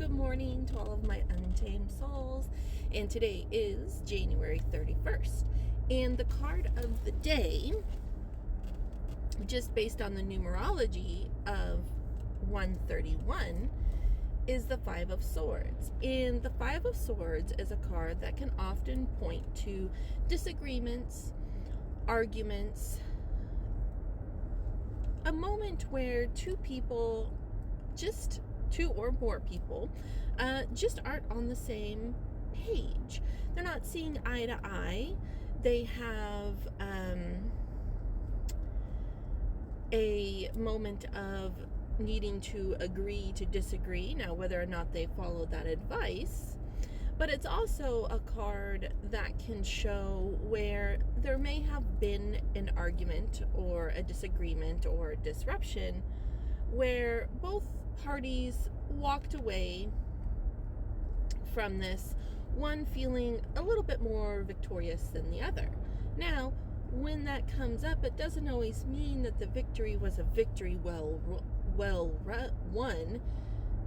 Good morning to all of my untamed souls. And today is January 31st. And the card of the day, just based on the numerology of 131, is the Five of Swords. And the Five of Swords is a card that can often point to disagreements, arguments, a moment where two or more people just aren't on the same page. They're not seeing eye to eye. They have a moment of needing to agree to disagree. Now, whether or not they follow that advice, but it's also a card that can show where there may have been an argument or a disagreement or a disruption where both parties walked away from this, one feeling a little bit more victorious than the other. Now, when that comes up, it doesn't always mean that the victory was a victory well won.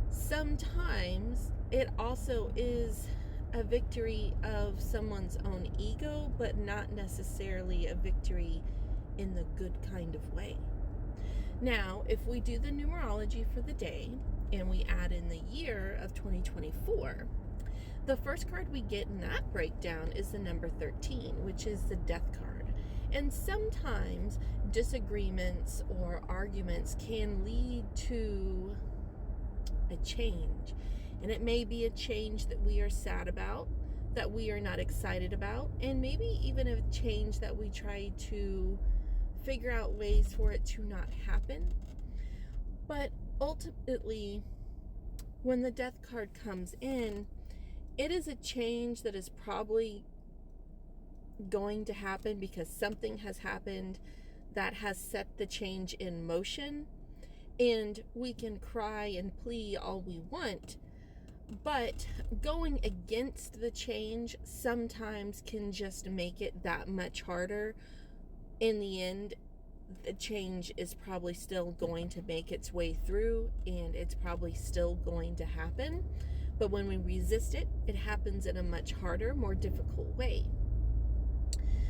Sometimes it also is a victory of someone's own ego, but not necessarily a victory in the good kind of way. Now, if we do the numerology for the day and we add in the year of 2024, the first card we get in that breakdown is the number 13, which is the Death card. And sometimes disagreements or arguments can lead to a change. And it may be a change that we are sad about, that we are not excited about, and maybe even a change that we try to figure out ways for it to not happen. But ultimately, when the Death card comes in, it is a change that is probably going to happen because something has happened that has set the change in motion. And we can cry and plead all we want, but going against the change sometimes can just make it that much harder. In the end, the change is probably still going to make its way through, and it's probably still going to happen. But when we resist it, it happens in a much harder, more difficult way.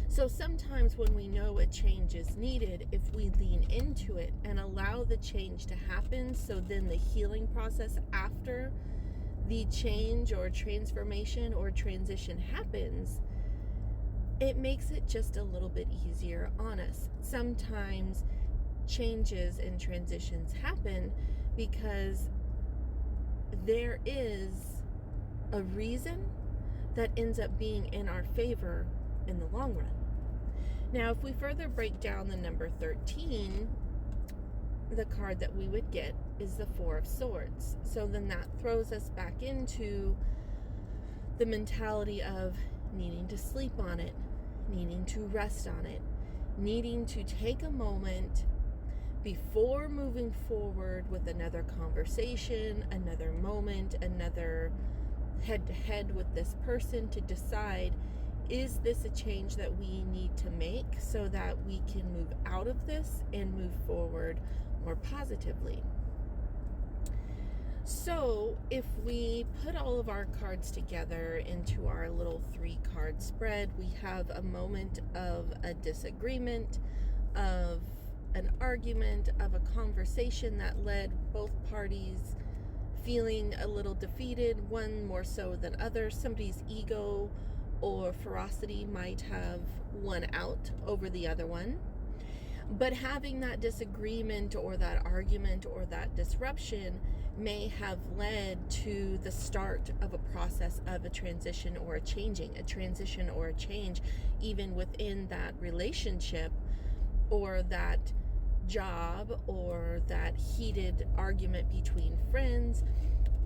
So sometimes when we know a change is needed, if we lean into it and allow the change to happen, so then the healing process after the change or transformation or transition happens, it makes it just a little bit easier on us. Sometimes changes and transitions happen because there is a reason that ends up being in our favor in the long run. Now, if we further break down the number 13, the card that we would get is the Four of Swords. So then that throws us back into the mentality of needing to sleep on it, needing to rest on it, needing to take a moment before moving forward with another conversation, another moment, another head-to-head with this person to decide, is this a change that we need to make so that we can move out of this and move forward more positively? So if we put all of our cards together into our little 3-card spread, we have a moment of a disagreement, of an argument, of a conversation that led both parties feeling a little defeated, one more so than others. Somebody's ego or ferocity might have won out over the other one. But having that disagreement or that argument or that disruption may have led to the start of a process of a transition or a transition or a change, even within that relationship or that job or that heated argument between friends.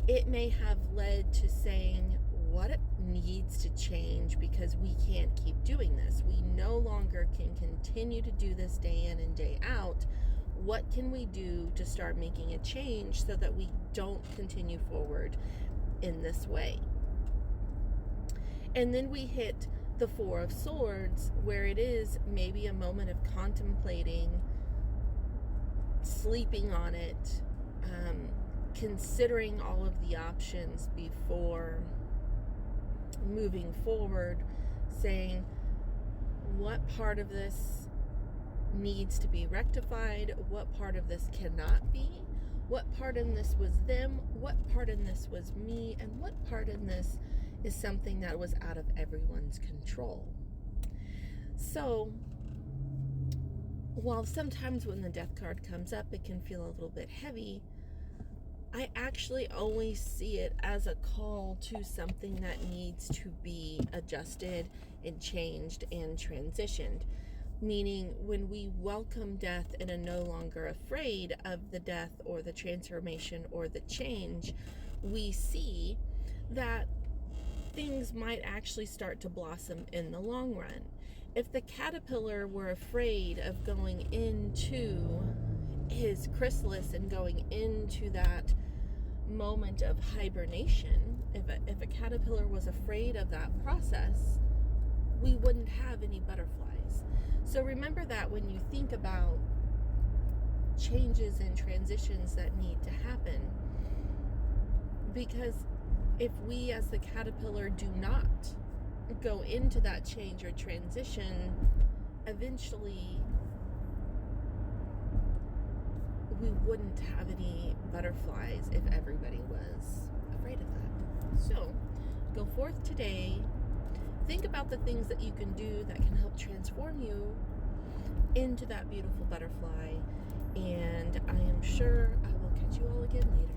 It may have led to saying, what needs to change because we can't keep doing this. We no longer can continue to do this day in and day out. What can we do to start making a change so that we don't continue forward in this way? And then we hit the Four of Swords, where it is maybe a moment of contemplating, sleeping on it, considering all of the options before moving forward, saying what part of this needs to be rectified, what part of this cannot be, what part in this was them, what part in this was me, and what part in this is something that was out of everyone's control. So, while sometimes when the death card comes up, it can feel a little bit heavy, I actually always see it as a call to something that needs to be adjusted and changed and transitioned. Meaning, when we welcome death and are no longer afraid of the death or the transformation or the change, we see that things might actually start to blossom in the long run. If the caterpillar were afraid of going into his chrysalis and going into that moment of hibernation, if a caterpillar was afraid of that process, we wouldn't have any butterflies. So remember that when you think about changes and transitions that need to happen, because if we as the caterpillar do not go into that change or transition, eventually we wouldn't have any butterflies if everybody was afraid of that. So, go forth today. Think about the things that you can do that can help transform you into that beautiful butterfly. And I am sure I will catch you all again later.